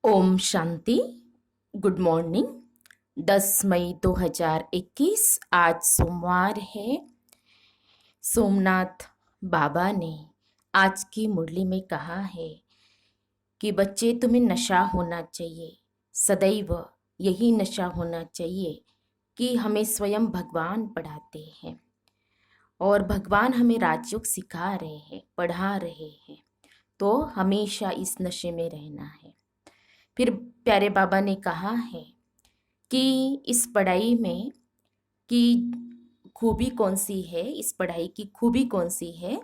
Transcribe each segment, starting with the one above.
Om Shanti. Good morning. 10 मई 2021 आज सोमवार है। सोमनाथ बाबा ने आज की मुरली में कहा है कि बच्चे तुम्हें नशा होना चाहिए, सदैव यही नशा होना चाहिए कि हमें स्वयं भगवान पढ़ाते हैं और भगवान हमें राजयोग सिखा रहे हैं, पढ़ा रहे हैं, तो हमेशा इस नशे में रहना है। फिर प्यारे बाबा ने कहा है कि इस पढ़ाई में की खूबी कौन सी है, इस पढ़ाई की खूबी कौन सी है।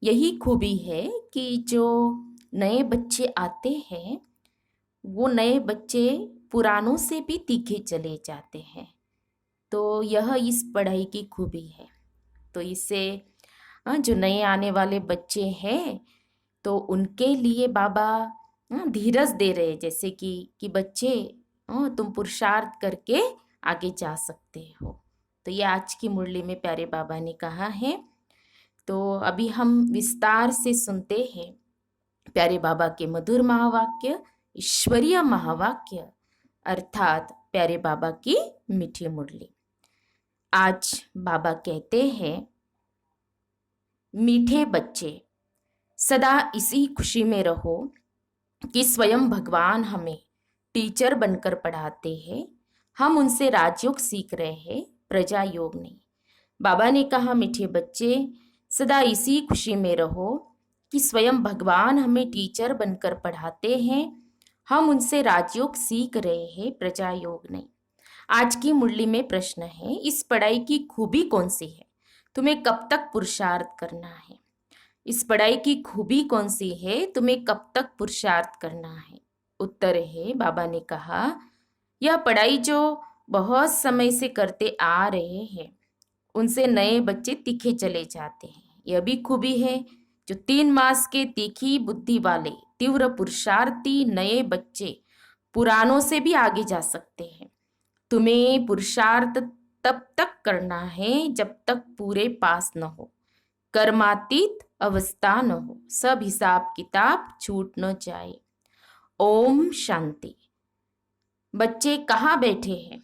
यही खूबी है कि जो नए बच्चे आते हैं वो नए बच्चे पुरानों से भी तीखे चले जाते हैं। तो यह इस पढ़ाई की खूबी है। तो इससे जो नए आने वाले बच्चे हैं तो उनके लिए बाबा धीरज दे रहे, जैसे कि बच्चे तुम पुरुषार्थ करके आगे जा सकते हो। तो ये आज की मुरली में प्यारे बाबा ने कहा है। तो अभी हम विस्तार से सुनते हैं प्यारे बाबा के मधुर महावाक्य, ईश्वरीय महावाक्य, अर्थात प्यारे बाबा की मीठी मुरली। आज बाबा कहते हैं, मीठे बच्चे सदा इसी खुशी में रहो कि स्वयं भगवान हमें टीचर बनकर पढ़ाते हैं। हम उनसे राजयोग सीख रहे हैं, प्रजा योग नहीं। बाबा ने कहा, मीठे बच्चे सदा इसी खुशी में रहो कि स्वयं भगवान हमें टीचर बनकर पढ़ाते हैं। हम उनसे राजयोग सीख रहे हैं, प्रजा योग नहीं। आज की मुरली में प्रश्न है, इस पढ़ाई की खूबी कौन सी है? तुम्हें कब तक पुरुषार्थ करना है? इस पढ़ाई की खूबी कौन सी है? तुम्हें कब तक पुरुषार्थ करना है? उत्तर है, बाबा ने कहा, यह पढ़ाई जो बहुत समय से करते आ रहे हैं उनसे नए बच्चे तीखे चले जाते हैं। यह भी खूबी है, जो 3 मास के तीखी बुद्धि वाले तीव्र पुरुषार्थी नए बच्चे पुरानों से भी आगे जा सकते हैं। तुम्हें पुरुषार्थ तब तक करना है जब तक पूरे पास न हो, कर्मातीत अवस्था न हो, सब हिसाब किताब छूट न जाए। ओम शांति। बच्चे कहाँ बैठे हैं?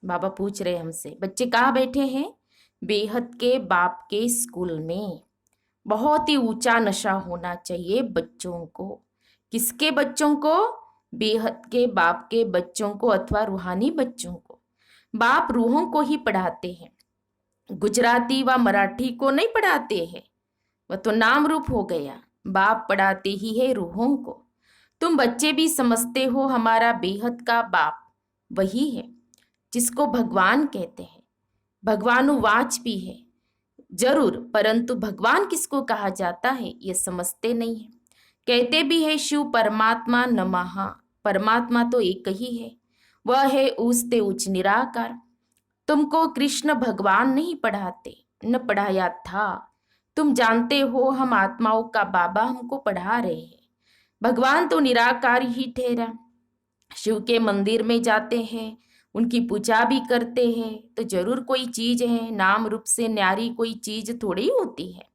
बाबा पूछ रहे हमसे, बच्चे कहाँ बैठे हैं? बेहद के बाप के स्कूल में। बहुत ही ऊंचा नशा होना चाहिए बच्चों को। किसके बच्चों को? बेहद के बाप के बच्चों को अथवा रूहानी बच्चों को। बाप रूहों को ही पढ़ाते हैं, गुजराती व मराठी को नहीं पढ़ाते हैं। वह तो नाम रूप हो गया। बाप पढ़ाते ही है रूहों को। तुम बच्चे भी समझते हो हमारा बेहद का बाप वही है जिसको भगवान कहते हैं। भगवानुवाच भी है जरूर, परंतु भगवान किसको कहा जाता है ये समझते नहीं है। कहते भी है शिव परमात्मा नमः। परमात्मा तो एक ही है, वह है ऊंचते उच्च निराकार। तुमको कृष्ण भगवान नहीं पढ़ाते, न पढ़ाया था। तुम जानते हो हम आत्माओं का बाबा हमको पढ़ा रहे हैं। भगवान तो निराकार ही ठहरा। शिव के मंदिर में जाते हैं, उनकी पूजा भी करते हैं तो जरूर कोई चीज है, नाम रूप से न्यारी कोई चीज थोड़ी होती है।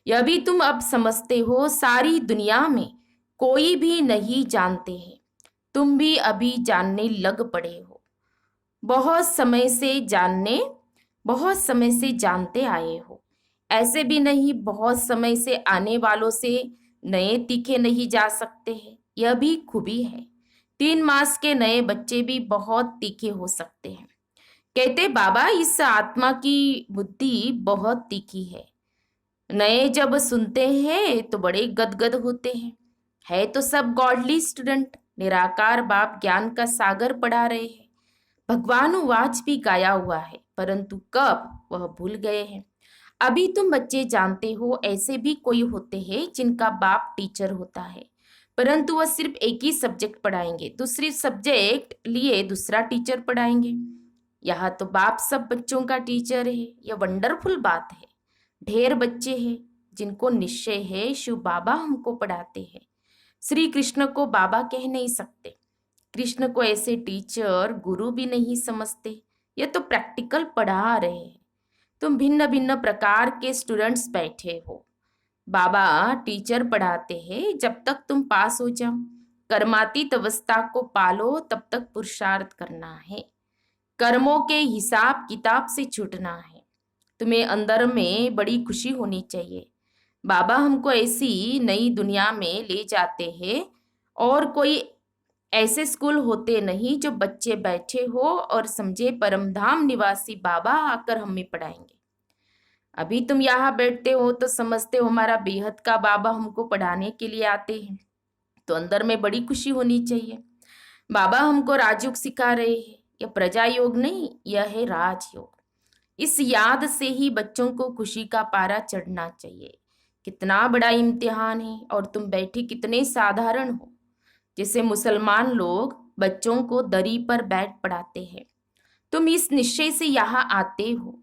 यह भी तुम अब समझते हो, सारी दुनिया में कोई भी नहीं जानते हैं। तुम भी अभी जानने लग पड़े हो। बहुत समय से जानते आए हो। ऐसे भी नहीं बहुत समय से आने वालों से नए तीखे नहीं जा सकते हैं। यह भी खूबी है। 3 मास के नए बच्चे भी बहुत तीखे हो सकते हैं। कहते बाबा, इस आत्मा की बुद्धि बहुत तीखी है। नए जब सुनते हैं तो बड़े गदगद होते हैं। है तो सब गॉडली स्टूडेंट। निराकार बाप ज्ञान का सागर पढ़ा रहे हैं। भगवानुवाच भी गाया हुआ है, परंतु कब वह भूल गए हैं। अभी तुम बच्चे जानते हो, ऐसे भी कोई होते हैं जिनका बाप टीचर होता है, परंतु वह सिर्फ एक ही सब्जेक्ट पढ़ाएंगे, दूसरी सब्जेक्ट लिए दूसरा टीचर पढ़ाएंगे। यहाँ तो बाप सब बच्चों का टीचर है। यह वंडरफुल बात है। ढेर बच्चे हैं जिनको निश्चय है शिव बाबा हमको पढ़ाते हैं। श्री कृष्ण को बाबा कह नहीं सकते। कृष्ण को ऐसे टीचर गुरु भी नहीं समझते। ये तो प्रैक्टिकल पढ़ा रहे हैं। तुम भिन्न भिन्न प्रकार के स्टूडेंट्स बैठे हो। बाबा टीचर पढ़ाते हैं जब तक तुम पास हो जाओ। कर्मातीत अवस्था को पालो, तब तक पुरुषार्थ करना है। कर्मों के हिसाब किताब से छूटना है। तुम्हें अंदर में बड़ी खुशी होनी चाहिए। बाबा हमको ऐसी नई दुनिया में ले जाते हैं, और कोई ऐसे स्कूल होते नहीं जो बच्चे बैठे हो और समझे परमधाम निवासी बाबा आकर हमें पढ़ाएंगे। अभी तुम यहाँ बैठते हो तो समझते हो हमारा बेहद का बाबा हमको पढ़ाने के लिए आते हैं, तो अंदर में बड़ी खुशी होनी चाहिए। बाबा हमको राजयोग सिखा रहे हैं। यह प्रजा योग नहीं, यह है राजयोग। इस याद से ही बच्चों को खुशी का पारा चढ़ना चाहिए। कितना बड़ा इम्तिहान है और तुम बैठे कितने साधारण हो। जैसे मुसलमान लोग बच्चों को दरी पर बैठ पढ़ाते हैं, तुम इस निश्चय से यहाँ आते हो।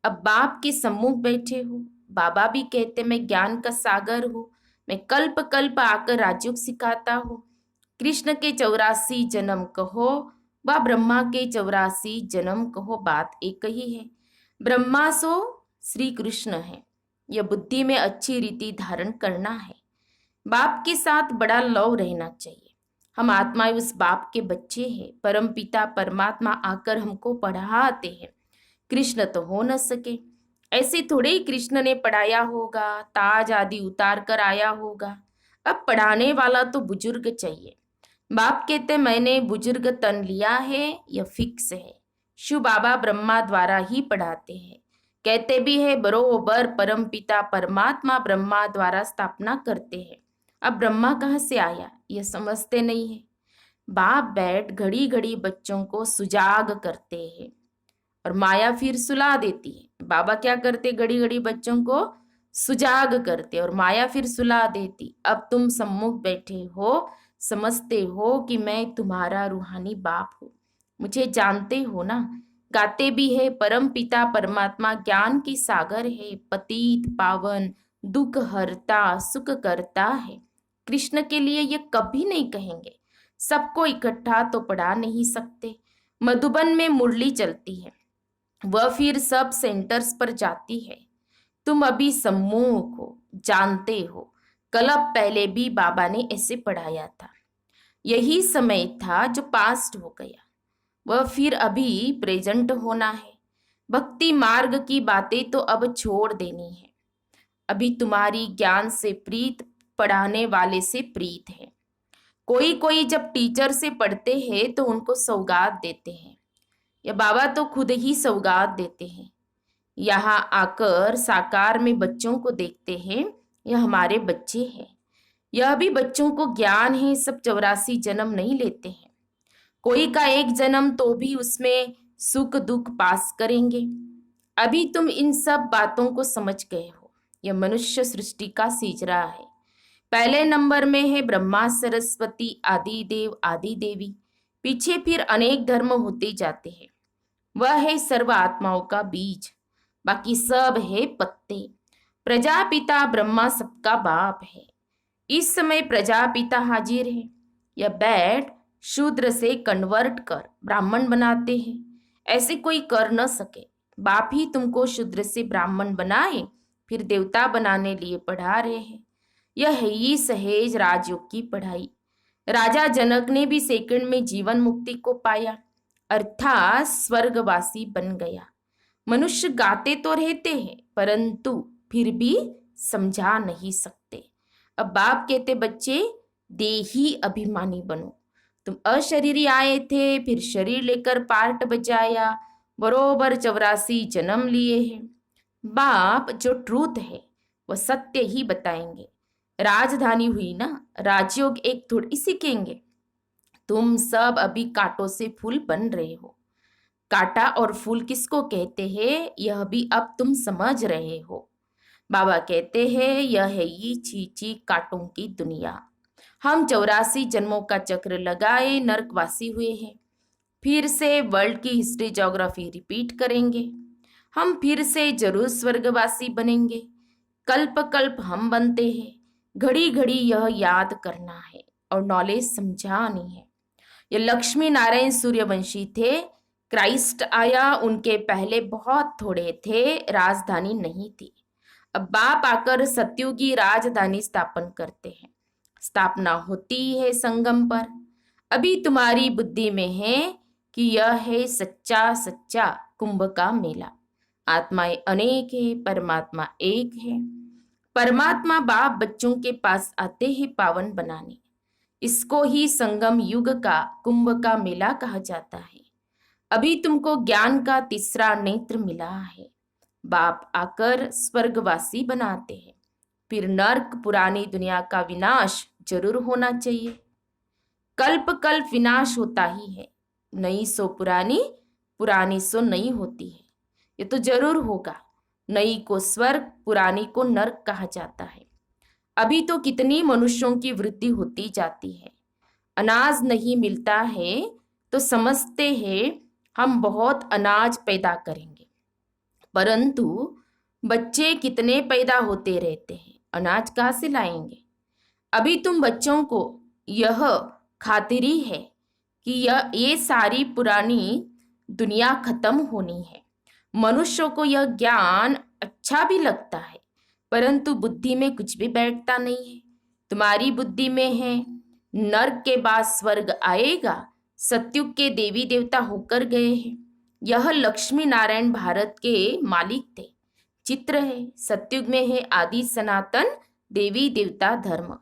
अब बाप के सम्मुख बैठे हो। बाबा भी कहते मैं ज्ञान का सागर हूँ, मैं कल्प कल्प आकर राजयोग सिखाता हूँ। कृष्ण के 84 जन्म कहो व ब्रह्मा के 84 जन्म कहो, बात एक ही है। ब्रह्मा सो श्री कृष्ण है। यह बुद्धि में अच्छी रीति धारण करना है। बाप के साथ बड़ा लव रहना चाहिए। हम आत्माएं उस बाप के बच्चे हैं। परम पिता परमात्मा आकर हमको पढ़ाते हैं। कृष्ण तो हो न सके, ऐसे थोड़े ही कृष्ण ने पढ़ाया होगा, ताज आदि उतार कर आया होगा। अब पढ़ाने वाला तो बुजुर्ग चाहिए। बाप कहते मैंने बुजुर्ग तन लिया है, यह फिक्स है। शिव बाबा ब्रह्मा द्वारा ही पढ़ाते हैं। कहते भी है बरोबर परम पिता परमात्मा ब्रह्मा द्वारा स्थापना करते हैं। अब ब्रह्मा कहाँ से आया यह समझते नहीं है। बाप बैठ घड़ी घड़ी बच्चों को सुजाग करते हैं और माया फिर सुला देती है। बाबा क्या करते, घड़ी घड़ी बच्चों को सुजाग करते और माया फिर सुला देती। अब तुम सम्मुख बैठे हो, समझते हो कि मैं तुम्हारा रूहानी बाप हूँ, मुझे जानते हो ना। गाते भी है परम पिता परमात्मा ज्ञान की सागर है, पतित पावन दुख हरता सुख करता है। कृष्ण के लिए ये कभी नहीं कहेंगे। सबको इकट्ठा तो पढ़ा नहीं सकते। मधुबन में मुरली चलती है, वह फिर सब सेंटर्स पर जाती है। तुम अभी सम्मुख हो, जानते हो। कल्प पहले भी बाबा ने ऐसे पढ़ाया था। यही समय था जो पास्ट हो गया, वह फिर अभी प्रेजेंट होना है। भक्ति मार्ग की बातें तो अब छोड़ देनी है। अभी तुम्हारी ज्ञान से प्रीत पढ़ाने वाले से प्रीत है। कोई कोई जब टीचर से पढ़ते हैं तो उनको सौगात देते हैं, या बाबा तो खुद ही सौगात देते हैं। यहाँ आकर साकार में बच्चों को देखते हैं, यह हमारे बच्चे हैं। यह भी बच्चों को ज्ञान है, सब 84 जन्म नहीं लेते हैं। कोई का एक जन्म तो भी उसमें सुख दुख पास करेंगे। अभी तुम इन सब बातों को समझ गए हो। यह मनुष्य सृष्टि का सीजरा है। पहले नंबर में है ब्रह्मा सरस्वती आदि देव आदि देवी। पीछे फिर अनेक धर्म होते जाते हैं। वह है सर्व आत्माओं का बीज, बाकी सब है पत्ते। प्रजापिता ब्रह्मा सबका बाप है। इस समय प्रजापिता हाजिर है। यह बैठ शूद्र से कन्वर्ट कर ब्राह्मण बनाते हैं। ऐसे कोई कर न सके। बाप ही तुमको शूद्र से ब्राह्मण बनाए, फिर देवता बनाने लिए पढ़ा रहे हैं। यह है ही सहेज राजयोग की पढ़ाई। राजा जनक ने भी सेकंड में जीवन मुक्ति को पाया, अर्थात स्वर्गवासी बन गया। मनुष्य गाते तो रहते हैं, परंतु फिर भी समझा नहीं सकते। अब बाप कहते बच्चे देही अभिमानी बनो। तुम अशरीरी आए थे, फिर शरीर लेकर पार्ट बजाया, बरोबर 84 जन्म लिए हैं। बाप जो ट्रूथ है वह सत्य ही बताएंगे। राजधानी हुई ना, राजयोग एक थोड़ी सीखेंगे। तुम सब अभी कांटों से फूल बन रहे हो। कांटा और फूल किसको कहते हैं यह भी अब तुम समझ रहे हो। बाबा कहते हैं यह है ये चीची कांटों की दुनिया। हम 84 जन्मों का चक्र लगाए नरकवासी हुए हैं। फिर से वर्ल्ड की हिस्ट्री ज्योग्राफी रिपीट करेंगे। हम फिर से जरूर स्वर्गवासी बनेंगे। कल्प कल्प हम बनते हैं। घड़ी घड़ी यह याद करना है और नॉलेज समझानी है। ये लक्ष्मी नारायण सूर्यवंशी थे। क्राइस्ट आया, उनके पहले बहुत थोड़े थे, राजधानी नहीं थी। अब बाप आकर सत्युगी राजधानी स्थापन करते हैं। स्थापना होती है संगम पर। अभी तुम्हारी बुद्धि में है कि यह है सच्चा सच्चा कुंभ का मेला। आत्माएं अनेक है, परमात्मा एक है। परमात्मा बाप बच्चों के पास आते हैं पावन बनाने। इसको ही संगम युग का कुंभ का मेला कहा जाता है। अभी तुमको ज्ञान का तीसरा नेत्र मिला है। बाप आकर स्वर्गवासी बनाते हैं। फिर नर्क पुरानी दुनिया का विनाश जरूर होना चाहिए। कल्प कल्प विनाश होता ही है। नई सो पुरानी, पुरानी सो नई होती है। ये तो जरूर होगा। नई को स्वर्ग, पुरानी को नर्क कहा जाता है। अभी तो कितनी मनुष्यों की वृद्धि होती जाती है। अनाज नहीं मिलता है तो समझते हैं हम बहुत अनाज पैदा करेंगे, परंतु बच्चे कितने पैदा होते रहते हैं, अनाज कहाँ से लाएंगे। अभी तुम बच्चों को यह खातिरी है कि ये सारी पुरानी दुनिया खत्म होनी है। मनुष्यों को यह ज्ञान अच्छा भी लगता है, परंतु बुद्धि में कुछ भी बैठता नहीं है। तुम्हारी बुद्धि में है नर्क के बाद स्वर्ग आएगा। सतयुग के देवी देवता होकर गए हैं। यह लक्ष्मी नारायण भारत के मालिक थे। चित्र है, सतयुग में है आदि सनातन देवी देवता धर्म।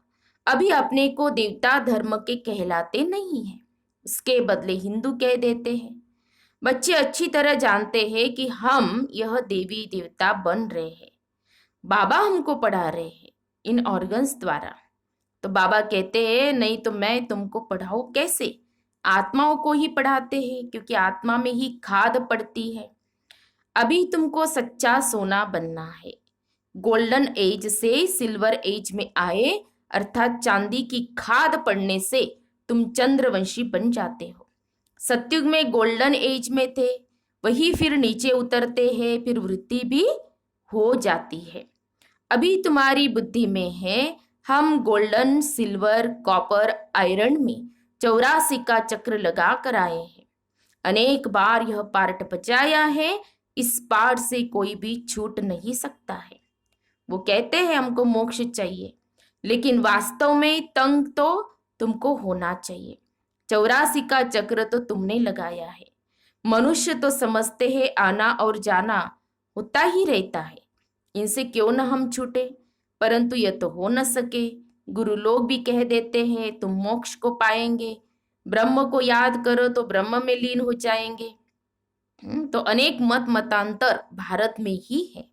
अभी अपने को देवता धर्म के कहलाते नहीं है, उसके बदले हिंदू कह देते हैं। बच्चे अच्छी तरह जानते हैं कि हम यह देवी देवता बन रहे हैं। बाबा हमको पढ़ा रहे हैं इन ऑर्गन्स द्वारा। तो बाबा कहते हैं नहीं तो मैं तुमको पढ़ाऊं कैसे। आत्माओं को ही पढ़ाते हैं, क्योंकि आत्मा में ही खाद पड़ती है। अभी तुमको सच्चा सोना बनना है। गोल्डन एज से सिल्वर एज में आए, अर्थात चांदी की खाद पड़ने से तुम चंद्रवंशी बन जाते हो। सतयुग में गोल्डन एज में थे, वही फिर नीचे उतरते हैं, फिर वृद्धि भी हो जाती है। अभी तुम्हारी बुद्धि में है हम गोल्डन, सिल्वर, कॉपर, आयरन में 84 का चक्र लगा कर आए हैं। अनेक बार यह पार्ट बजाया है, इस पार्ट से कोई भी छूट नहीं सकता है। वो कहते हैं हमको मोक्ष चाहिए, लेकिन वास्तव में तंग तो तुमको होना चाहिए। 84 का चक्र तो तुमने लगाया है। मनुष्य तो समझते हैं आना और जाना होता ही रहता है, इनसे क्यों न हम छूटे, परंतु यह तो हो न सके। गुरु लोग भी कह देते हैं तुम मोक्ष को पाएंगे, ब्रह्म को याद करो तो ब्रह्म में लीन हो जाएंगे। तो अनेक मत मतांतर भारत में ही है,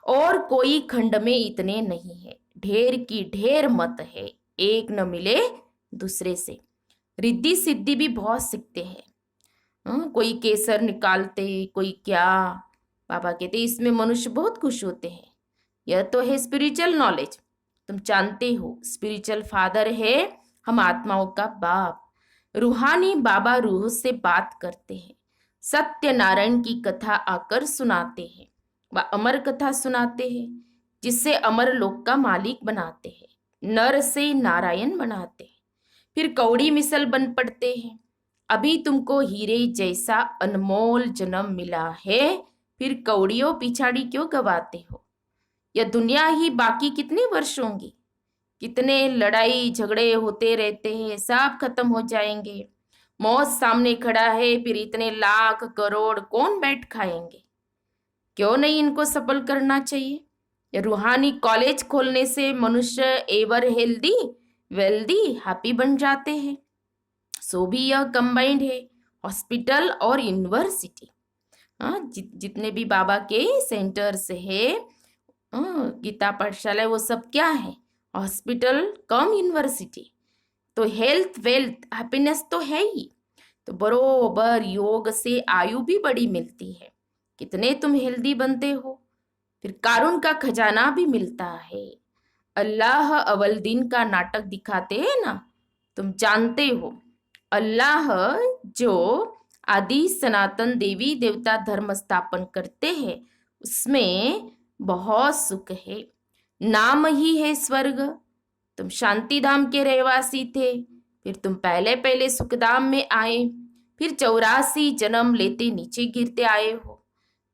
और कोई खंड में इतने नहीं है। ढेर की ढेर मत है, एक न मिले दूसरे से। रिद्धि सिद्धि भी बहुत सीखते हैं। कोई केसर निकालते, कोई क्या। बाबा कहते इसमें मनुष्य बहुत खुश होते हैं। यह तो है स्पिरिचुअल नॉलेज। तुम जानते हो स्पिरिचुअल फादर है हम आत्माओं का बाप। रूहानी बाबा रूह से बात करते हैं। सत्यनारायण की कथा आकर सुनाते हैं, वह अमर कथा सुनाते हैं, जिससे अमर लोक का मालिक बनाते हैं। नर से नारायण बनाते हैं, फिर कौड़ी मिसल बन पड़ते हैं। अभी तुमको हीरे जैसा अनमोल जन्म मिला है, फिर कौड़ियों पिछाड़ी क्यों गवाते हो। यह दुनिया ही बाकी कितने वर्ष होंगी, कितने लड़ाई झगड़े होते रहते हैं, सब खत्म हो जाएंगे। मौत सामने खड़ा है, फिर इतने लाख करोड़ कौन बैठ खाएंगे। क्यों नहीं इनको सफल करना चाहिए। या रूहानी कॉलेज खोलने से मनुष्य एवर हेल्दी, वेल्दी, हैप्पी बन जाते हैं। सो भी यह कंबाइंड है, हॉस्पिटल और यूनिवर्सिटी। जितने भी बाबा के सेंटर्स है, गीता पाठशाला, वो सब क्या है, हॉस्पिटल कम यूनिवर्सिटी। तो हेल्थ, वेल्थ, हैप्पीनेस तो है ही। तो बरोबर योग से आयु भी बड़ी मिलती है। कितने तुम हेल्दी बनते हो, फिर कारून का खजाना भी मिलता है। अल्लाह अव्वल दिन का नाटक दिखाते हैं ना, तुम जानते हो। अल्लाह जो आदि सनातन देवी देवता धर्म स्थापन करते हैं, उसमें बहुत सुख है। नाम ही है स्वर्ग। तुम शांति धाम के रहवासी थे, फिर तुम पहले पहले सुखधाम में आए, फिर 84 जन्म लेते नीचे गिरते आए हो।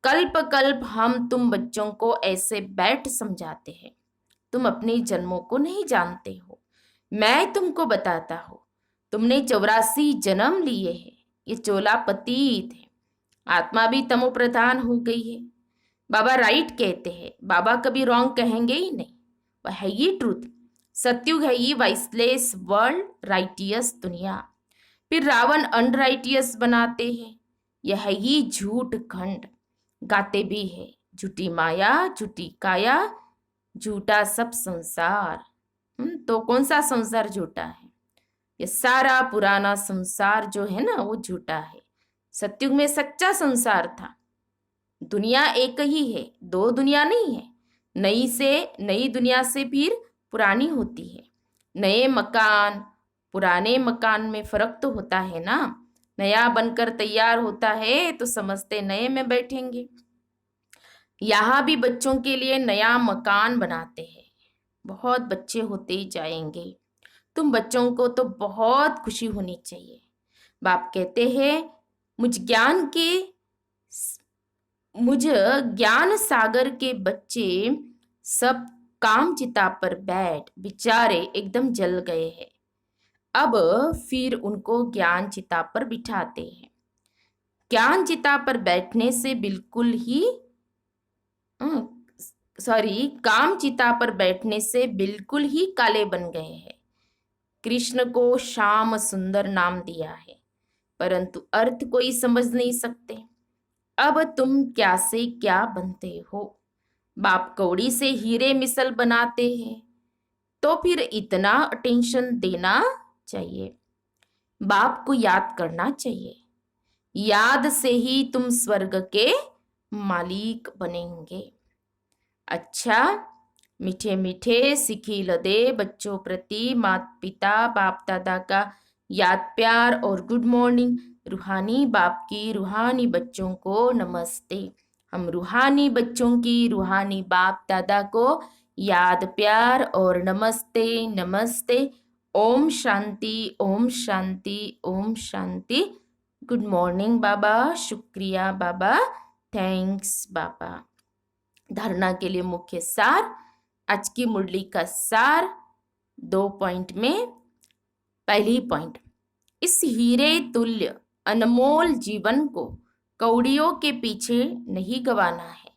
कल्प कल्प हम तुम बच्चों को ऐसे बैठ समझाते हैं, तुम अपने जन्मों को नहीं जानते हो। मैं तुमको बताता हूँ, तुमने 84 जन्म लिए हैं, ये चोलापतीत है, आत्मा भी तमो प्रधान हो गई है। बाबा राइट कहते हैं, बाबा कभी रॉन्ग कहेंगे ही नहीं, वह है ही ट्रूथ। सत्युग है ये वाइसलेस वर्ल्ड, राइटियस दुनिया। फिर रावण अनराइटियस बनाते हैं, यह है ही झूठ खंड, गाते भी है झूठी माया झूठी काया, झूठा सब संसार। तो कौन सा संसार झूठा है? ये सारा पुराना संसार जो है ना वो झूठा है। सत्युग में सच्चा संसार था। दुनिया एक ही है, दो दुनिया नहीं है। नई दुनिया से फिर पुरानी होती है। नए मकान पुराने मकान में फर्क तो होता है ना। नया बनकर तैयार होता है तो समझते नए में बैठेंगे। यहाँ भी बच्चों के लिए नया मकान बनाते हैं। बहुत बच्चे होते जाएंगे। तुम बच्चों को तो बहुत खुशी होनी चाहिए। बाप कहते हैं मुझ ज्ञान सागर के बच्चे सब काम चिता पर बैठ बेचारे एकदम जल गए हैं। अब फिर उनको ज्ञान चिता पर बिठाते हैं। ज्ञान चिता पर बैठने से बिल्कुल ही काम चिता पर बैठने से बिल्कुल ही काले बन गए हैं। कृष्ण को श्याम सुंदर नाम दिया है, परंतु अर्थ कोई समझ नहीं सकते। अब तुम क्या से क्या बनते हो? बाप कौड़ी से हीरे मिसल बनाते हैं, तो फिर इतना अटेंशन देना चाहिए। बाप को याद करना चाहिए। याद से ही तुम स्वर्ग के मालिक बनेंगे। अच्छा, मीठे मीठे सिखिल दे बच्चों प्रति माता पिता बाप दादा का याद प्यार और गुड मॉर्निंग। रूहानी बाप की रूहानी बच्चों को नमस्ते। हम रूहानी बच्चों की रूहानी बाप दादा को याद प्यार और नमस्ते नमस्ते। ओम शांति ओम शांति ओम शांति। गुड मॉर्निंग बाबा, शुक्रिया बाबा, थैंक्स बाबा। धारणा के लिए मुख्य सार, आज की मुरली का सार 2 पॉइंट में। पहली पॉइंट, इस हीरे तुल्य अनमोल जीवन को कौड़ियों के पीछे नहीं गंवाना है।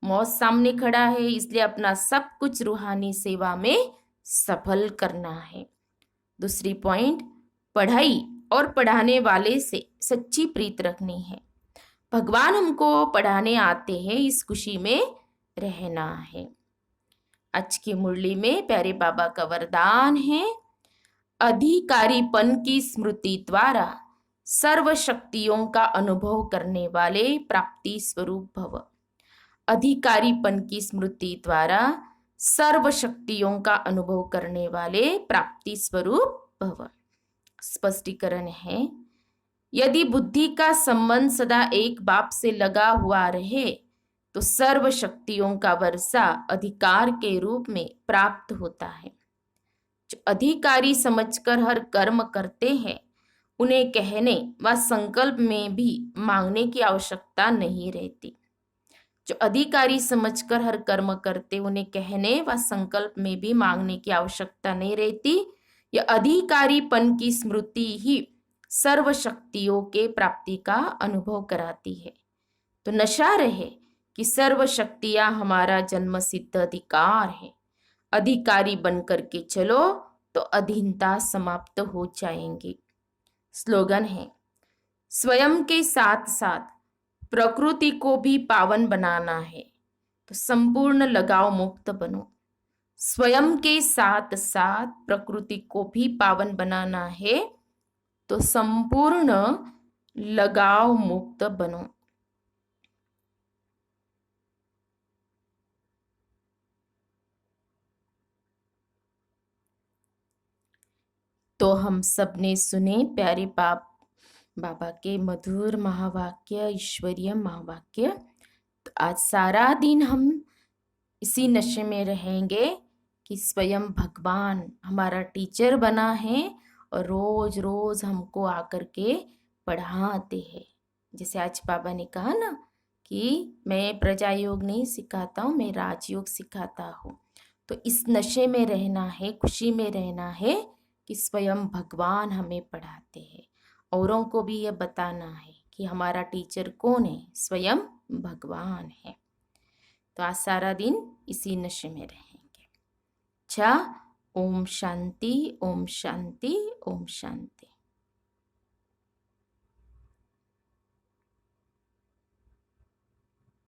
मौत सामने खड़ा है, इसलिए अपना सब कुछ रूहानी सेवा में सफल करना है। दूसरी पॉइंट, पढ़ाई और पढ़ाने वाले से सच्ची प्रीत रखनी है। भगवान हमको पढ़ाने आते हैं, इस खुशी में रहना है। आज की मुरली में प्यारे बाबा का वरदान है, अधिकारीपन की स्मृति द्वारा सर्व शक्तियों का अनुभव करने वाले प्राप्ति स्वरूप भव। अधिकारीपन की स्मृति द्वारा सर्व शक्तियों का अनुभव करने वाले प्राप्ति स्वरूप भव। स्पष्टीकरण है, यदि बुद्धि का संबंध सदा एक बाप से लगा हुआ रहे तो सर्व शक्तियों का वर्षा अधिकार के रूप में प्राप्त होता है। जो अधिकारी समझकर हर कर्म करते हैं, उन्हें कहने व संकल्प में भी मांगने की आवश्यकता नहीं रहती। जो अधिकारी समझकर हर कर्म करते, उन्हें कहने व संकल्प में भी मांगने की आवश्यकता नहीं रहती। यह अधिकारीपन की स्मृति ही सर्व शक्तियों के प्राप्ति का अनुभव कराती है। तो नशा रहे कि सर्व शक्तियां हमारा जन्म सिद्ध अधिकार है। अधिकारी बनकर के चलो तो अधीनता समाप्त हो जाएंगी। स्लोगन है, स्वयं के साथ साथ प्रकृति को भी पावन बनाना है तो संपूर्ण लगाव मुक्त बनो। स्वयं के साथ साथ प्रकृति को भी पावन बनाना है तो संपूर्ण लगाव मुक्त बनो। तो हम सब ने सुने प्यारे बाबा के मधुर महावाक्य, ईश्वरीय महावाक्य। तो आज सारा दिन हम इसी नशे में रहेंगे कि स्वयं भगवान हमारा टीचर बना है और रोज रोज हमको आकर के पढ़ाते हैं। जैसे आज बाबा ने कहा ना कि मैं प्रजा योग नहीं सिखाता हूँ, मैं राजयोग सिखाता हूँ। तो इस नशे में रहना है, खुशी में रहना है कि स्वयं भगवान हमें पढ़ाते हैं। औरों को भी ये बताना है कि हमारा टीचर कौन है, स्वयं भगवान है। तो आज सारा दिन इसी नशे में रहेंगे। अच्छा, ओम शांति, ओम शांति, ओम शांति।